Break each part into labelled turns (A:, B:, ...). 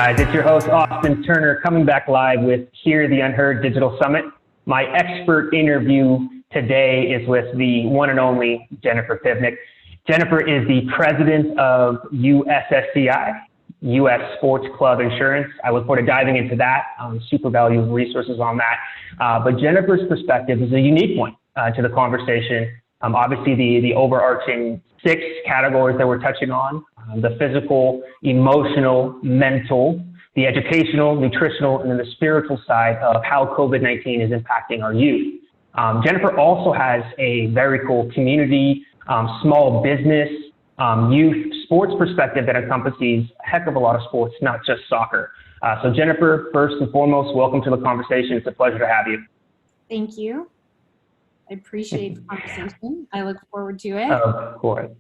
A: guys, it's your host Austin Turner coming back live with Hear the Unheard Digital Summit. My expert interview today is with the one and only Jennifer Pivnick. Jennifer is the president of USSCI, U.S. Sports Club Insurance. I look forward to diving into that, super valuable resources on that. But Jennifer's perspective is a unique one to the conversation. Obviously, the overarching 6 categories that we're touching on, the physical, emotional, mental, the educational, nutritional, and then the spiritual side of how COVID-19 is impacting our youth. Jennifer also has a very cool community, small business, youth sports perspective that encompasses a heck of a lot of sports, not just soccer. So Jennifer, first and foremost, welcome to the conversation. It's a pleasure to have you.
B: Thank you. I appreciate the conversation. I look forward to it.
A: Of course.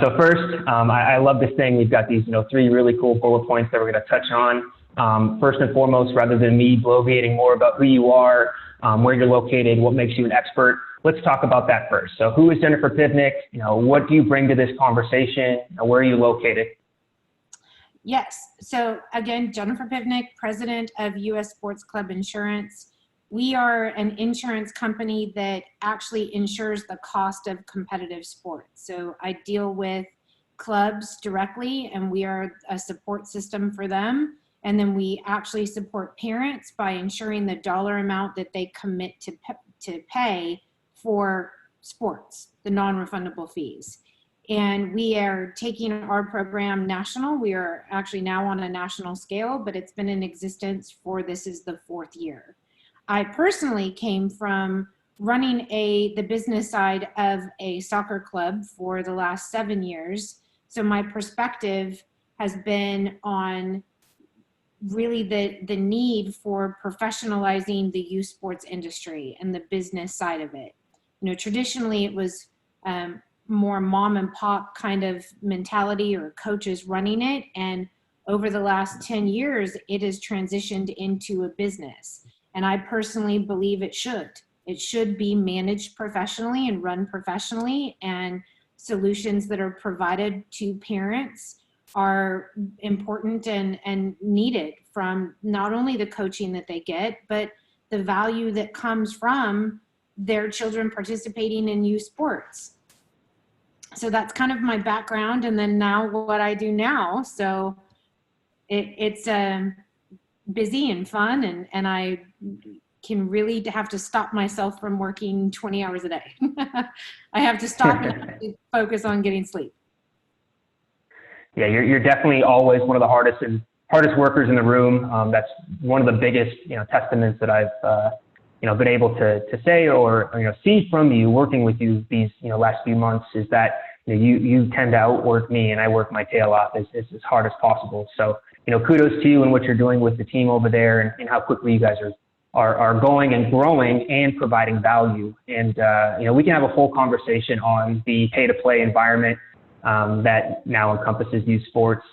A: So first, I love this thing. We've got these, 3 really cool bullet points that we're going to touch on. First and foremost, rather than me bloviating more about who you are, where you're located, what makes you an expert, let's talk about that first. So who is Jennifer Pivnick? What do you bring to this conversation? Where are you located?
B: Yes. So again, Jennifer Pivnick, president of U.S. Sports Club Insurance. We are an insurance company that actually insures the cost of competitive sports. So I deal with clubs directly, and we are a support system for them. And then we actually support parents by ensuring the dollar amount that they commit to pay for sports, the non-refundable fees. And we are taking our program national. We are actually now on a national scale, but it's been in existence this is the 4th year. I personally came from running the business side of a soccer club for the last 7 years. So my perspective has been on really the need for professionalizing the youth sports industry and the business side of it. Traditionally it was more mom and pop kind of mentality or coaches running it. And over the last 10 years, it has transitioned into a business. And I personally believe it should. It should be managed professionally and run professionally, and solutions that are provided to parents are important and needed from not only the coaching that they get, but the value that comes from their children participating in youth sports. So that's kind of my background, and then now what I do now. So it's busy and fun, and I can really have to stop myself from working 20 hours a day. I have to stop and have to focus on getting sleep.
A: Yeah, you're definitely always one of the hardest workers in the room. That's one of the biggest testaments that I've been able to say or see from you working with you these last few months is that you tend to outwork me and I work my tail off as hard as possible. So kudos to you and what you're doing with the team over there and how quickly you guys are going and growing and providing value. And we can have a full conversation on the pay-to-play environment that now encompasses youth sports.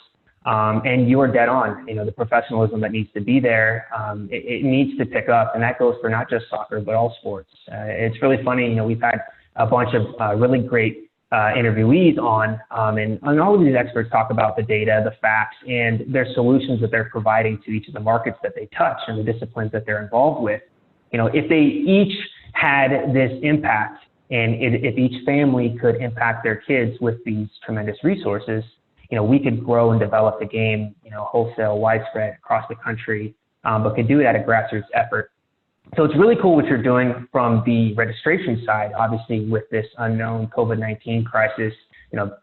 A: And you are dead on. The professionalism that needs to be there, it needs to pick up, and that goes for not just soccer but all sports. It's really funny. We've had a bunch of really great interviewees on, and all of these experts talk about the data, the facts, and their solutions that they're providing to each of the markets that they touch and the disciplines that they're involved with. If they each had this impact, and if each family could impact their kids with these tremendous resources, we could grow and develop the game, wholesale, widespread across the country, but could do it at a grassroots effort. So it's really cool what you're doing from the registration side. Obviously, with this unknown COVID-19 crisis,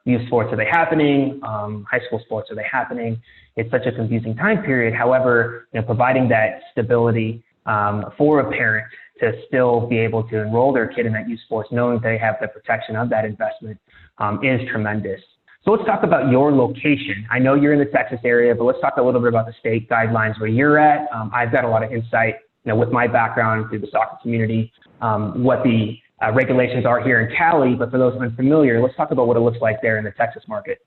A: youth sports, are they happening? High school sports, are they happening? It's such a confusing time period. However, providing that stability for a parent to still be able to enroll their kid in that youth sports, knowing they have the protection of that investment, is tremendous. So let's talk about your location. I know you're in the Texas area, but let's talk a little bit about the state guidelines where you're at. I've got a lot of insight, with my background through the soccer community, what the regulations are here in Cali. But for those unfamiliar, let's talk about what it looks like there in the Texas market.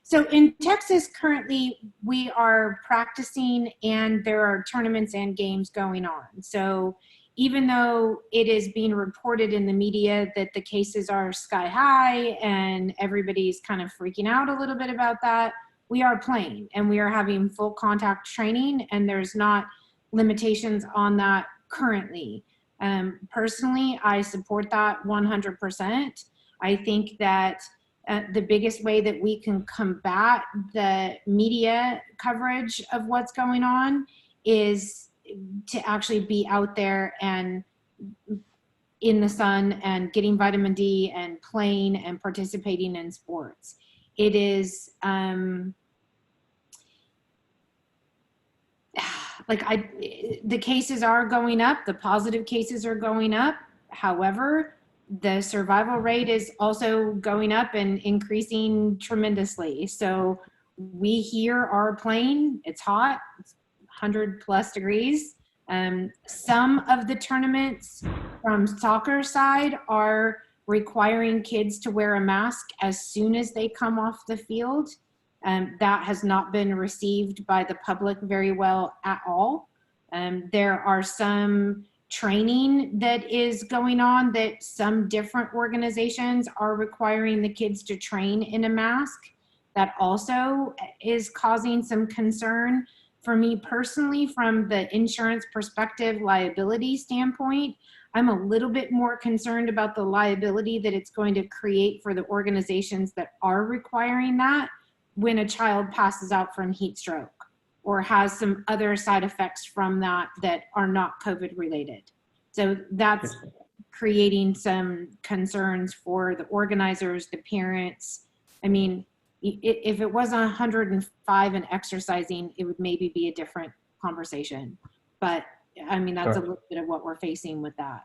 B: So in Texas, currently, we are practicing and there are tournaments and games going on. So even though it is being reported in the media that the cases are sky high and everybody's kind of freaking out a little bit about that, we are playing and we are having full contact training, and there's not limitations on that currently. Personally, I support that 100%. I think that the biggest way that we can combat the media coverage of what's going on is to actually be out there and in the sun and getting vitamin D and playing and participating in sports. It is the cases are going up, the positive cases are going up. However, the survival rate is also going up and increasing tremendously. So we here are playing, it's hot, it's 100+ degrees. Some of the tournaments from soccer side are requiring kids to wear a mask as soon as they come off the field. That has not been received by the public very well at all. There are some training that is going on that some different organizations are requiring the kids to train in a mask. That also is causing some concern. For me personally, from the insurance perspective liability standpoint, I'm a little bit more concerned about the liability that it's going to create for the organizations that are requiring that when a child passes out from heat stroke or has some other side effects from that that are not COVID related. So that's creating some concerns for the organizers, the parents. I mean, if it was 105 and exercising, it would maybe be a different conversation. But I mean, that's a little bit of what we're facing with that.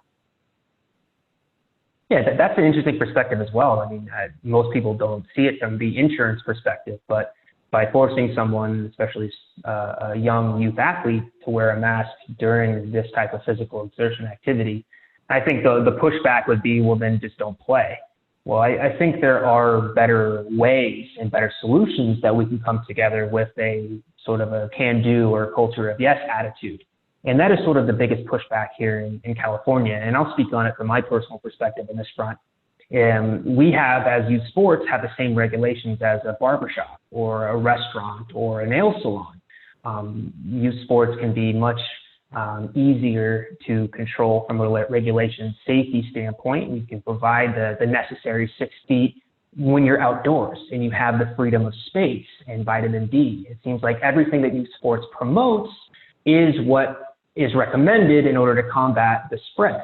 A: Yeah, that's an interesting perspective as well. I mean, most people don't see it from the insurance perspective, but by forcing someone, especially a young youth athlete, to wear a mask during this type of physical exertion activity, I think the pushback would be, well, then just don't play. Well, I think there are better ways and better solutions that we can come together with a sort of a can-do or culture of yes attitude. And that is sort of the biggest pushback here in California. And I'll speak on it from my personal perspective in this front. We have, as youth sports, have the same regulations as a barbershop or a restaurant or a nail salon. Youth sports can be much easier to control from a regulation safety standpoint. You can provide the necessary 6 feet when you're outdoors and you have the freedom of space and vitamin D. It seems like everything that youth sports promotes is what is recommended in order to combat the spread.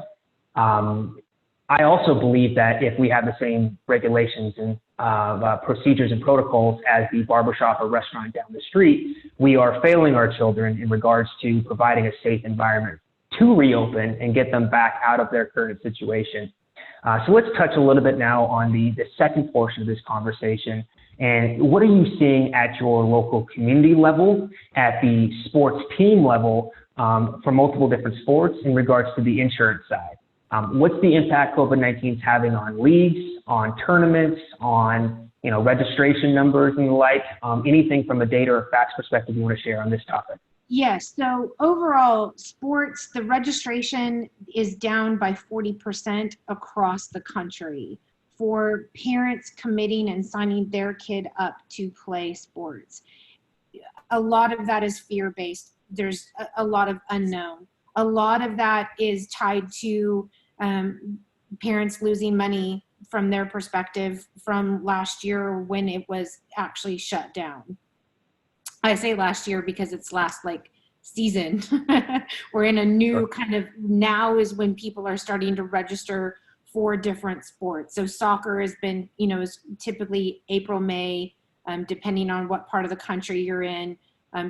A: I also believe that if we have the same regulations and procedures and protocols as the barbershop or restaurant down the street, we are failing our children in regards to providing a safe environment to reopen and get them back out of their current situation. So let's touch a little bit now on the second portion of this conversation. And what are you seeing at your local community level, at the sports team level, for multiple different sports in regards to the insurance side? What's the impact COVID-19 is having on leagues, on tournaments, on registration numbers and the like? Anything from a data or facts perspective you want to share on this topic?
B: Yes. So overall, sports, the registration is down by 40% across the country for parents committing and signing their kid up to play sports. A lot of that is fear-based. There's a lot of unknown. A lot of that is tied to parents losing money from their perspective from last year when it was actually shut down. I say last year because it's last season. We're in a new kind of, now is when people are starting to register for different sports. So soccer has been, is typically April, May, depending on what part of the country you're in,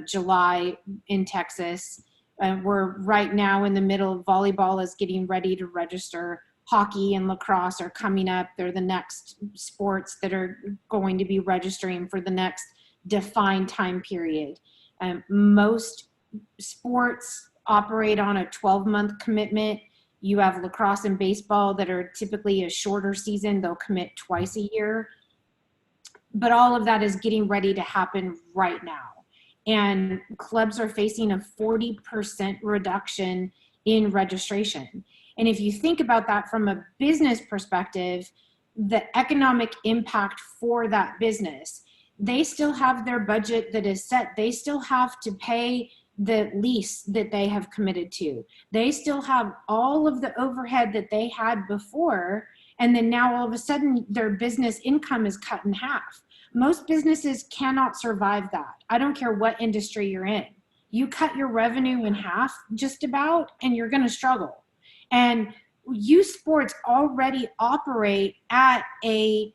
B: July in Texas. We're right now in the middle. Volleyball is getting ready to register. Hockey and lacrosse are coming up. They're the next sports that are going to be registering for the next defined time period. Most sports operate on a 12-month commitment. You have lacrosse and baseball that are typically a shorter season. They'll commit twice a year. But all of that is getting ready to happen right now. And clubs are facing a 40% reduction in registration. And if you think about that from a business perspective, the economic impact for that business, they still have their budget that is set. They still have to pay the lease that they have committed to. They still have all of the overhead that they had before. And then now all of a sudden their business income is cut in half. Most businesses cannot survive that. I don't care what industry you're in. You cut your revenue in half just about, and you're going to struggle. And youth sports already operate at a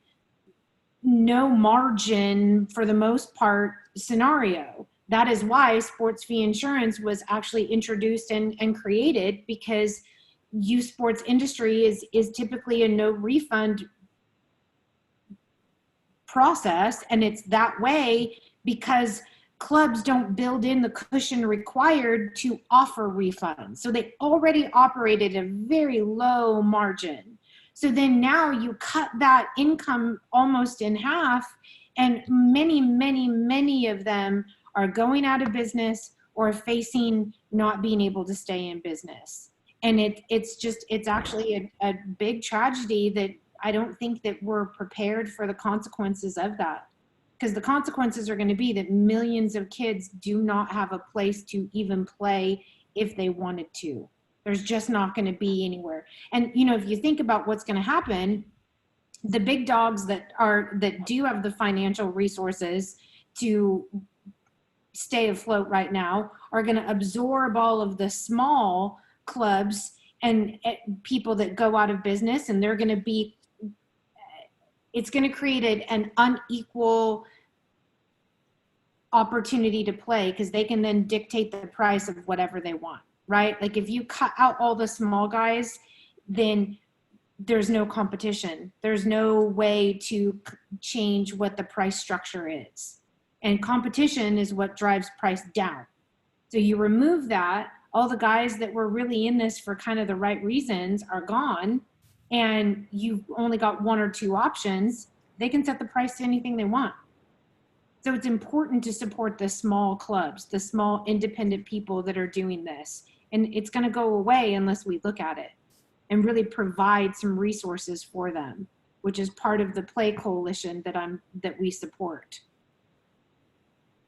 B: no margin for the most part scenario. That is why sports fee insurance was actually introduced and created, because youth sports industry is typically a no refund process. And it's that way because clubs don't build in the cushion required to offer refunds. So they already operated at a very low margin. So then now you cut that income almost in half, and many of them are going out of business or facing not being able to stay in business. And it's actually a big tragedy that I don't think that we're prepared for the consequences of that. Because the consequences are going to be that millions of kids do not have a place to even play if they wanted to. There's just not going to be anywhere. And, you know, if you think about what's going to happen, the big dogs that do have the financial resources to stay afloat right now are going to absorb all of the small clubs and people that go out of business, and they're going to be, it's going to create an unequal opportunity to play, because they can then dictate the price of whatever they want, right? Like if you cut out all the small guys, then there's no competition. There's no way to change what the price structure is. And competition is what drives price down. So you remove that, all the guys that were really in this for kind of the right reasons are gone, and you've only got one or two options. They can set the price to anything they want. So it's important to support the small clubs, the small independent people that are doing this. And it's going to go away unless we look at it and really provide some resources for them, which is part of the Play Coalition that we support.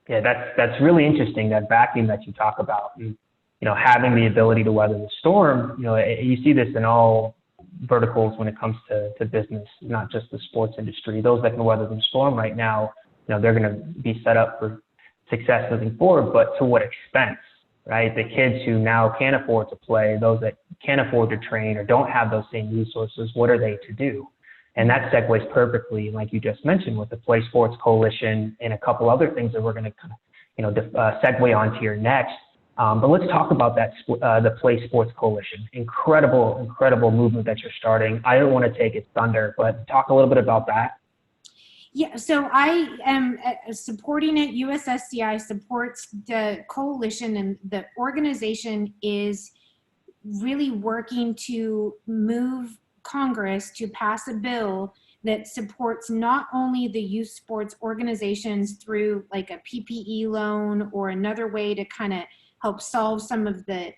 A: Yeah, that's really interesting, that vacuum that you talk about. And, you know, having the ability to weather the storm, you know, you see this in all verticals when it comes to business, not just the sports industry. Those that can weather the storm right now, you know, they're going to be set up for success moving forward, but to what expense, right? The kids who now can't afford to play, those that can't afford to train or don't have those same resources, what are they to do? And that segues perfectly, like you just mentioned, with the Play Sports Coalition and a couple other things that we're going to kind of, you know, segue onto here next. But let's talk about that, the Play Sports Coalition. Incredible movement that you're starting. I don't want to take its thunder, but talk a little bit about that.
B: Yeah, so I am supporting it. USSCI supports the coalition, and the organization is really working to move Congress to pass a bill that supports not only the youth sports organizations through like a PPE loan or another way to kind of help solve some of the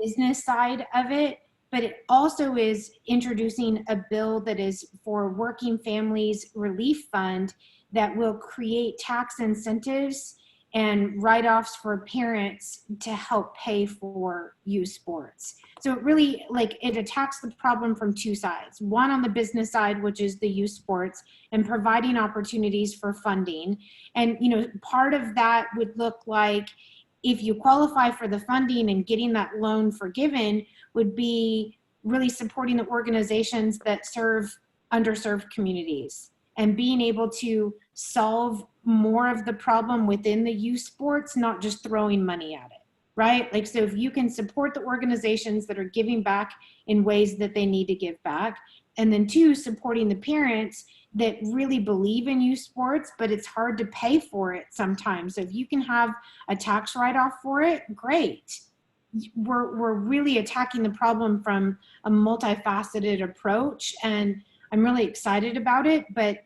B: business side of it, but it also is introducing a bill that is for Working Families Relief Fund that will create tax incentives and write-offs for parents to help pay for youth sports. So it really, like, it attacks the problem from two sides. One, on the business side, which is the youth sports and providing opportunities for funding. And, you know, part of that would look like, if you qualify for the funding and getting that loan forgiven, would be really supporting the organizations that serve underserved communities and being able to solve more of the problem within the youth sports, not just throwing money at it, right? Like, so if you can support the organizations that are giving back in ways that they need to give back, and then two, supporting the parents that really believe in youth sports, but it's hard to pay for it sometimes. So if you can have a tax write-off for it, great. We're really attacking the problem from a multifaceted approach, and I'm really excited about it. But,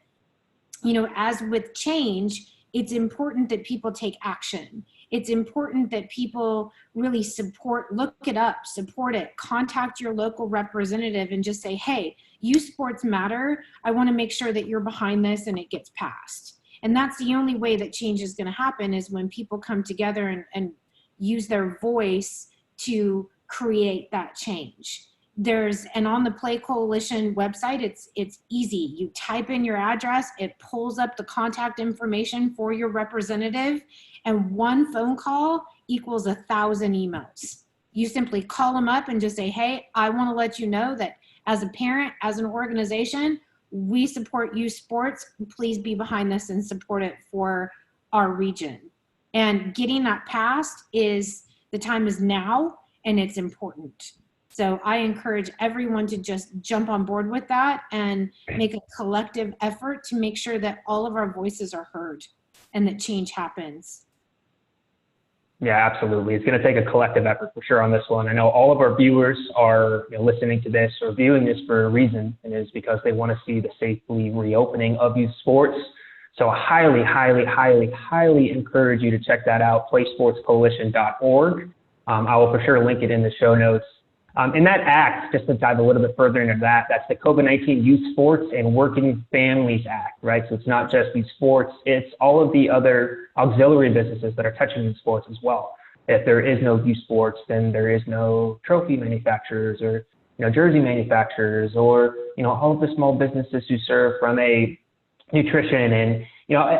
B: you know, as with change, it's important that people take action. It's important that people really support, look it up, support it, contact your local representative and just say, hey, youth sports matter. I want to make sure that you're behind this and it gets passed. And that's the only way that change is going to happen, is when people come together and use their voice to create that change. And on the Play Coalition website, it's easy. You type in your address, it pulls up the contact information for your representative, and one phone call equals 1,000 emails. You simply call them up and just say, hey, I want to let you know that as a parent, as an organization, we support youth sports. Please be behind this and support it for our region. And getting that passed the time is now, and it's important. So I encourage everyone to just jump on board with that and make a collective effort to make sure that all of our voices are heard and that change happens.
A: Yeah, absolutely. It's going to take a collective effort for sure on this one. I know all of our viewers are listening to this or viewing this for a reason, and it is because they want to see the safely reopening of youth sports. So I highly, highly, highly, highly encourage you to check that out, playsportscoalition.org. I will for sure link it in the show notes. In that act, just to dive a little bit further into that, that's the COVID-19 Youth Sports and Working Families Act, right? So it's not just these sports, it's all of the other auxiliary businesses that are touching youth sports as well. If there is no youth sports, then there is no trophy manufacturers or jersey manufacturers or all of the small businesses who serve from a nutrition and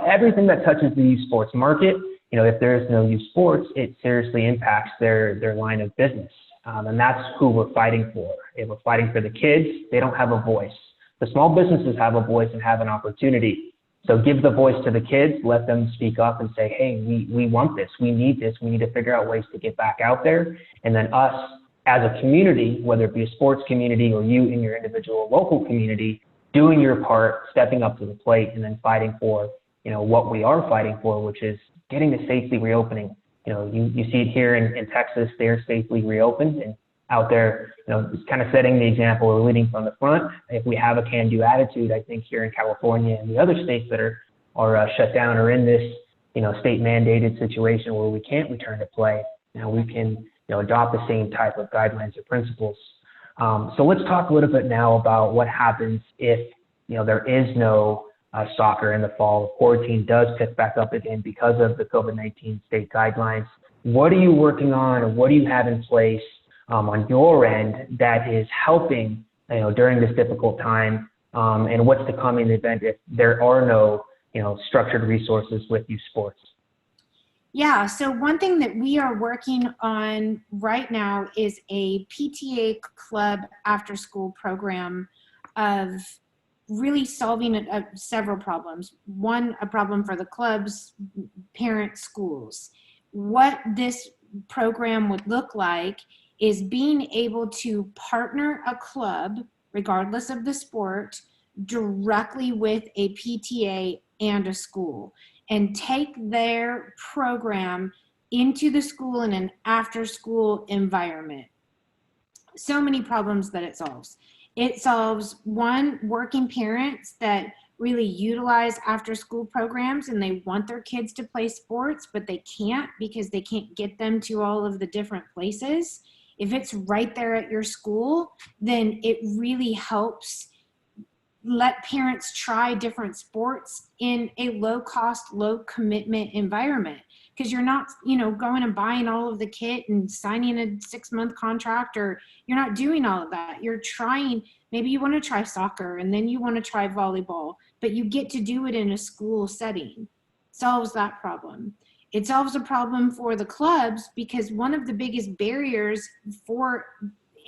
A: everything that touches the youth sports market. If there is no youth sports, it seriously impacts their line of business. And that's who we're fighting for. If we're fighting for the kids, they don't have a voice. The small businesses have a voice and have an opportunity. So give the voice to the kids, let them speak up and say, hey, we want this, we need this, we need to figure out ways to get back out there. And then us as a community, whether it be a sports community or you in your individual local community, doing your part, stepping up to the plate, and then fighting for, what we are fighting for, which is getting the safely reopening. You see it here in Texas, they're safely reopened, and out there, it's kind of setting the example or leading from the front. If we have a can-do attitude, I think here in California and the other states that are shut down or in this, state mandated situation where we can't return to play, we can, adopt the same type of guidelines or principles. So let's talk a little bit now about what happens if, there is no soccer in the fall. Quarantine does pick back up again because of the COVID-19 state guidelines. What are you working on, or what do you have in place on your end that is helping, during this difficult time, and what's to come in the event if there are no, structured resources with youth sports?
B: Yeah, so one thing that we are working on right now is a PTA club after school program of really solving several problems. One, a problem for the clubs, parents, schools. What this program would look like is being able to partner a club, regardless of the sport, directly with a PTA and a school, and take their program into the school in an after-school environment. So many problems that it solves. It solves, one, working parents that really utilize after-school programs and they want their kids to play sports, but they can't because they can't get them to all of the different places. If it's right there at your school, then it really helps let parents try different sports in a low-cost, low-commitment environment, because you're not, going and buying all of the kit and signing a 6-month contract, or you're not doing all of that. You're trying, maybe you want to try soccer and then you want to try volleyball, but you get to do it in a school setting. Solves that problem. It solves a problem for the clubs, because one of the biggest barriers for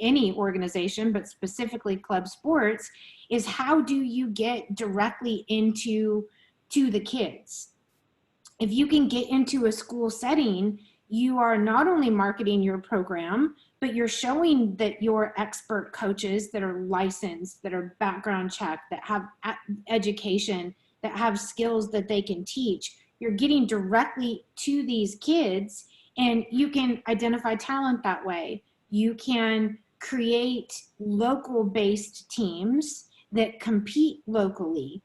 B: any organization, but specifically club sports, is how do you get directly into the kids? If you can get into a school setting, you are not only marketing your program, but you're showing that your expert coaches that are licensed, that are background checked, that have education, that have skills that they can teach. You're getting directly to these kids, and you can identify talent that way. You can create local-based teams that compete locally.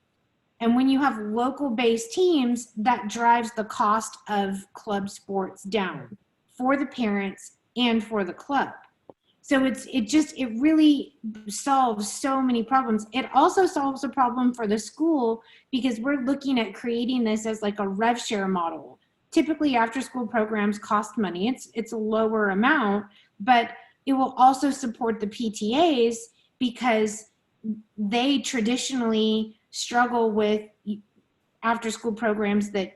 B: And when you have local-based teams, that drives the cost of club sports down for the parents and for the club. So it really solves so many problems. It also solves a problem for the school because we're looking at creating this as like a rev share model. Typically after school programs cost money. It's a lower amount, but it will also support the PTAs because they traditionally struggle with after school programs that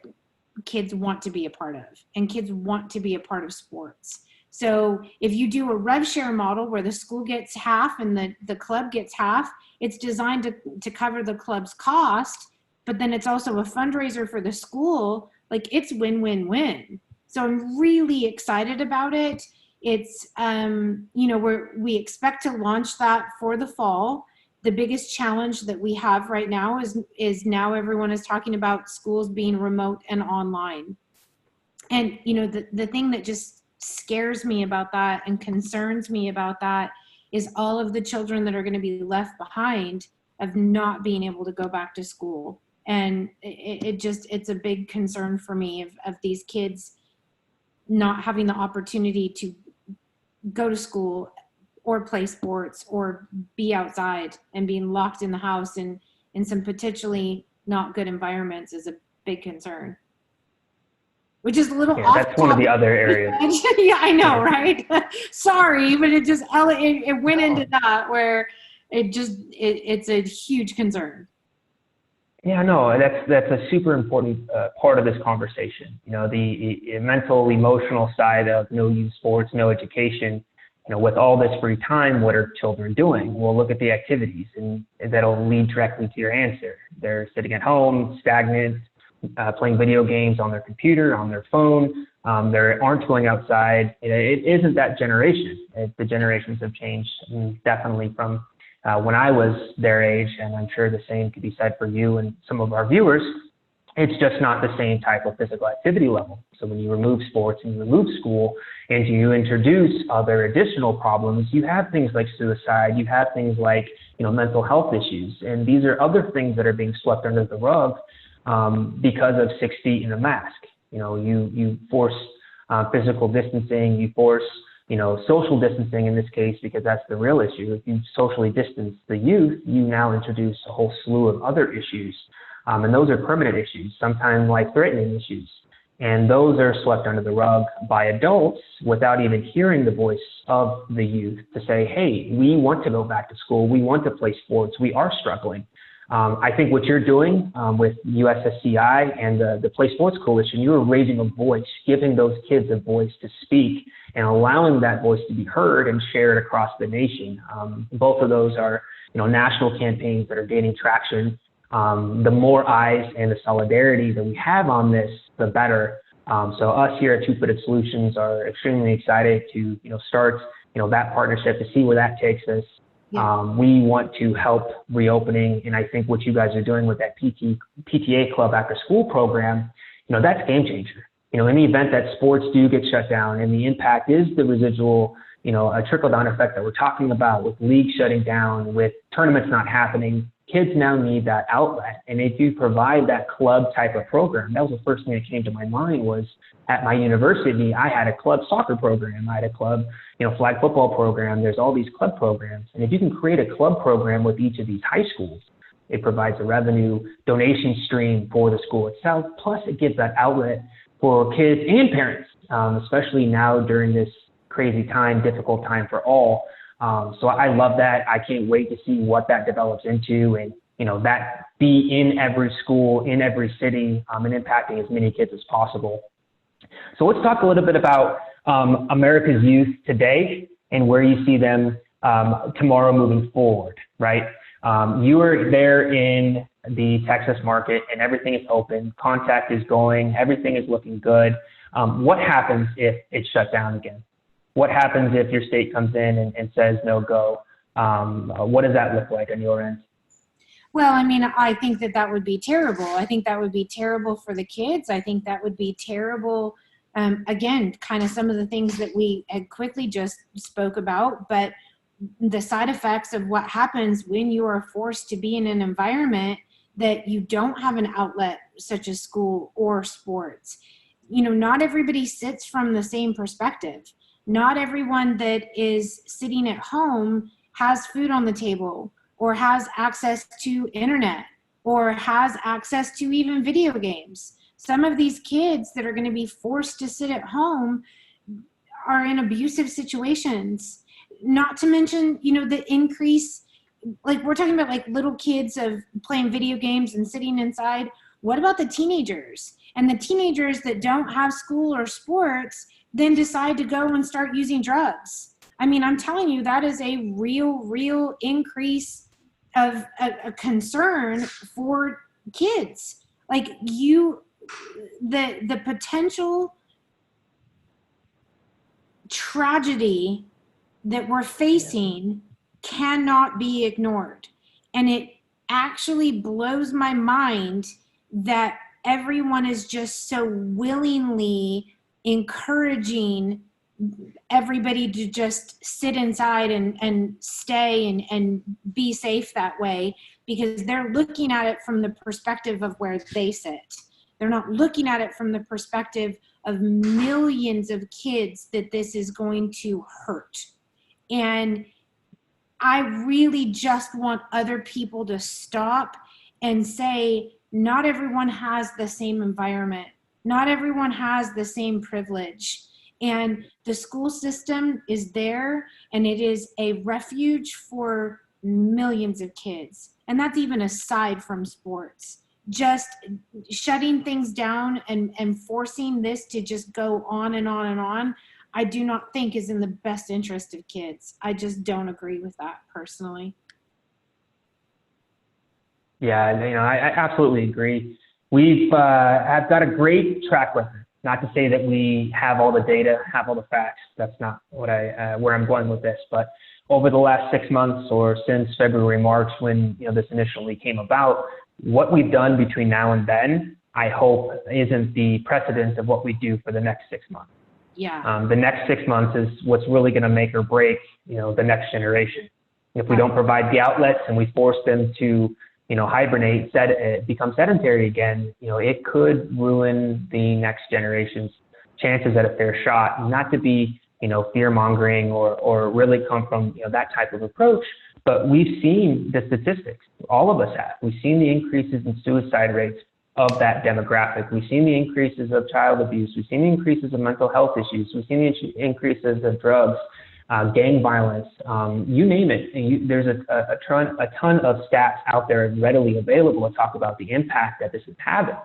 B: kids want to be a part of, and kids want to be a part of sports. So if you do a rev share model where the school gets half and the club gets half, it's designed to cover the club's cost, but then it's also a fundraiser for the school. Like, it's win-win-win. So I'm really excited about it. It's, we expect to launch that for the fall. The biggest challenge that we have right now is now everyone is talking about schools being remote and online. And, the thing that just scares me about that and concerns me about that is all of the children that are going to be left behind of not being able to go back to school. And it's a big concern for me of these kids not having the opportunity to go to school or play sports or be outside, and being locked in the house in some potentially not good environments is a big concern. Which is a little off
A: that's one of the other areas.
B: Yeah, I know, right? Sorry, but it went into that where it's a huge concern.
A: Yeah, no, that's a super important part of this conversation. The mental, emotional side of no youth sports, no education. With all this free time, what are children doing? Well, look at the activities, and that'll lead directly to your answer. They're sitting at home, stagnant, playing video games on their computer, on their phone. They aren't going outside. It isn't that generation. The generations have changed, definitely from when I was their age, and I'm sure the same could be said for you and some of our viewers. It's just not the same type of physical activity level. So when you remove sports and you remove school and you introduce other additional problems, you have things like suicide, you have things like mental health issues, and these are other things that are being swept under the rug because of 6 feet in a mask. You force physical distancing, you force social distancing in this case, because that's the real issue. If you socially distance the youth, you now introduce a whole slew of other issues. And those are permanent issues, sometimes life-threatening issues. And those are swept under the rug by adults without even hearing the voice of the youth to say, hey, we want to go back to school. We want to play sports. We are struggling. I think what you're doing with USSCI and the Play Sports Coalition, you're raising a voice, giving those kids a voice to speak and allowing that voice to be heard and shared across the nation. Both of those are national campaigns that are gaining traction. The more eyes and the solidarity that we have on this, the better. So us here at Two Footed Solutions are extremely excited to start that partnership, to see where that takes us. Yeah. We want to help reopening, and I think what you guys are doing with that PTA Club After School program, that's game changer. In the event that sports do get shut down, and the impact is the residual, a trickle-down effect that we're talking about with leagues shutting down, with tournaments not happening, kids now need that outlet. And if you provide that club type of program, that was the first thing that came to my mind. Was at my university, I had a club soccer program, I had a club, flag football program. There's all these club programs. And if you can create a club program with each of these high schools, it provides a revenue donation stream for the school itself. Plus it gives that outlet for kids and parents, especially now during this crazy time, difficult time for all. So I love that. I can't wait to see what that develops into, and that be in every school, in every city, and impacting as many kids as possible. So let's talk a little bit about America's youth today and where you see them tomorrow moving forward, right? You are there in the Texas market and everything is open, contact is going, everything is looking good. What happens if it's shut down again? What happens if your state comes in and says no go? What does that look like on your end?
B: Well, I mean, I think that would be terrible. I think that would be terrible for the kids. I think that would be terrible. Again, kind of some of the things that we had quickly just spoke about, but the side effects of what happens when you are forced to be in an environment that you don't have an outlet such as school or sports. Not everybody sits from the same perspective. Not everyone that is sitting at home has food on the table or has access to internet or has access to even video games. Some of these kids that are going to be forced to sit at home are in abusive situations. Not to mention, the increase, like we're talking about like little kids of playing video games and sitting inside. What about the teenagers? And the teenagers that don't have school or sports then decide to go and start using drugs. I mean, I'm telling you, that is a real increase of a concern for kids. Like the potential tragedy that we're facing cannot be ignored. And it actually blows my mind that everyone is just so willingly encouraging everybody to just sit inside and stay and be safe that way, because they're looking at it from the perspective of where they sit. They're not looking at it from the perspective of millions of kids that this is going to hurt. And I really just want other people to stop and say, not everyone has the same environment. Not everyone has the same privilege. And the school system is there, and it is a refuge for millions of kids. And that's even aside from sports. Just shutting things down and forcing this to just go on and on and on, I do not think is in the best interest of kids. I just don't agree with that personally.
A: Yeah, I absolutely agree. We've have got a great track record. Not to say that we have all the data, have all the facts. That's not what where I'm going with this. But over the last 6 months or since February, March, when this initially came about, what we've done between now and then, I hope, isn't the precedent of what we do for the next 6 months.
B: Yeah.
A: The next 6 months is what's really going to make or break, the next generation. If we don't provide the outlets and we force them to hibernate, become sedentary again, it could ruin the next generation's chances at a fair shot. Not to be, fear mongering or really come from, that type of approach, but we've seen the statistics. All of us have. We've seen the increases in suicide rates of that demographic. We've seen the increases of child abuse. We've seen the increases of mental health issues. We've seen the increases of drugs, gang violence, you name it. There's a ton of stats out there readily available to talk about the impact that this is having.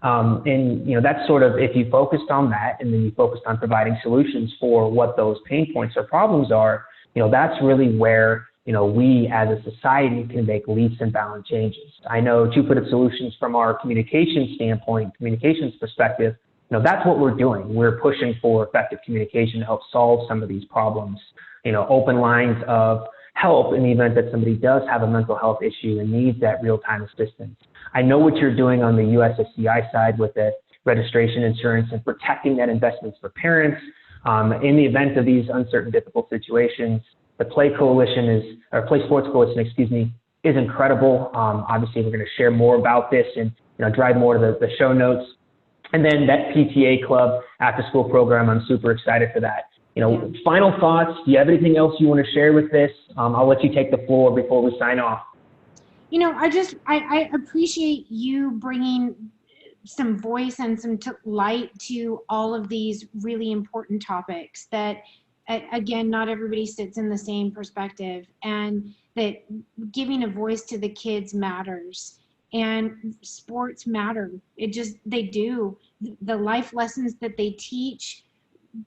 A: And that's sort of, if you focused on that and then you focused on providing solutions for what those pain points or problems are, that's really where we as a society can make leaps and bound changes. I know, to put it, solutions from our communication standpoint, communications perspective, that's what we're doing. We're pushing for effective communication to help solve some of these problems. Open lines of help in the event that somebody does have a mental health issue and needs that real-time assistance. I know what you're doing on the USSCI side with the registration insurance and protecting that investments for parents. In the event of these uncertain, difficult situations, the Play Sports Coalition, is incredible. Obviously, we're going to share more about this and drive more to the show notes. And then that PTA Club after-school program, I'm super excited for that. Final thoughts. Do you have anything else you want to share with this? I'll let you take the floor before we sign off.
B: I appreciate you bringing some voice and some light to all of these really important topics that, again, not everybody sits in the same perspective, and that giving a voice to the kids matters. And sports matter. They do. The life lessons that they teach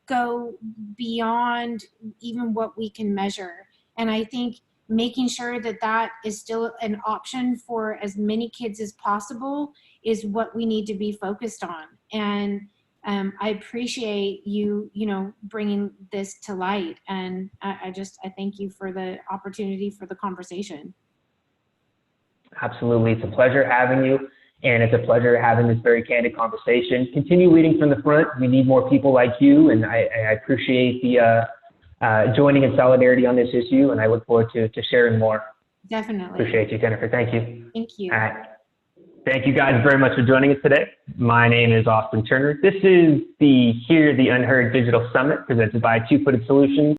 B: go beyond even what we can measure. And I think making sure that that is still an option for as many kids as possible is what we need to be focused on. And I appreciate you, bringing this to light. And I thank you for the opportunity for the conversation.
A: Absolutely. It's a pleasure having you, and it's a pleasure having this very candid conversation. Continue leading from the front. We need more people like you, and I appreciate the joining in solidarity on this issue, and I look forward to sharing more.
B: Definitely.
A: Appreciate you, Jennifer. Thank you.
B: Thank you.
A: All right. Thank you guys very much for joining us today. My name is Austin Turner. This is the Hear the Unheard Digital Summit presented by Two Footed Solutions.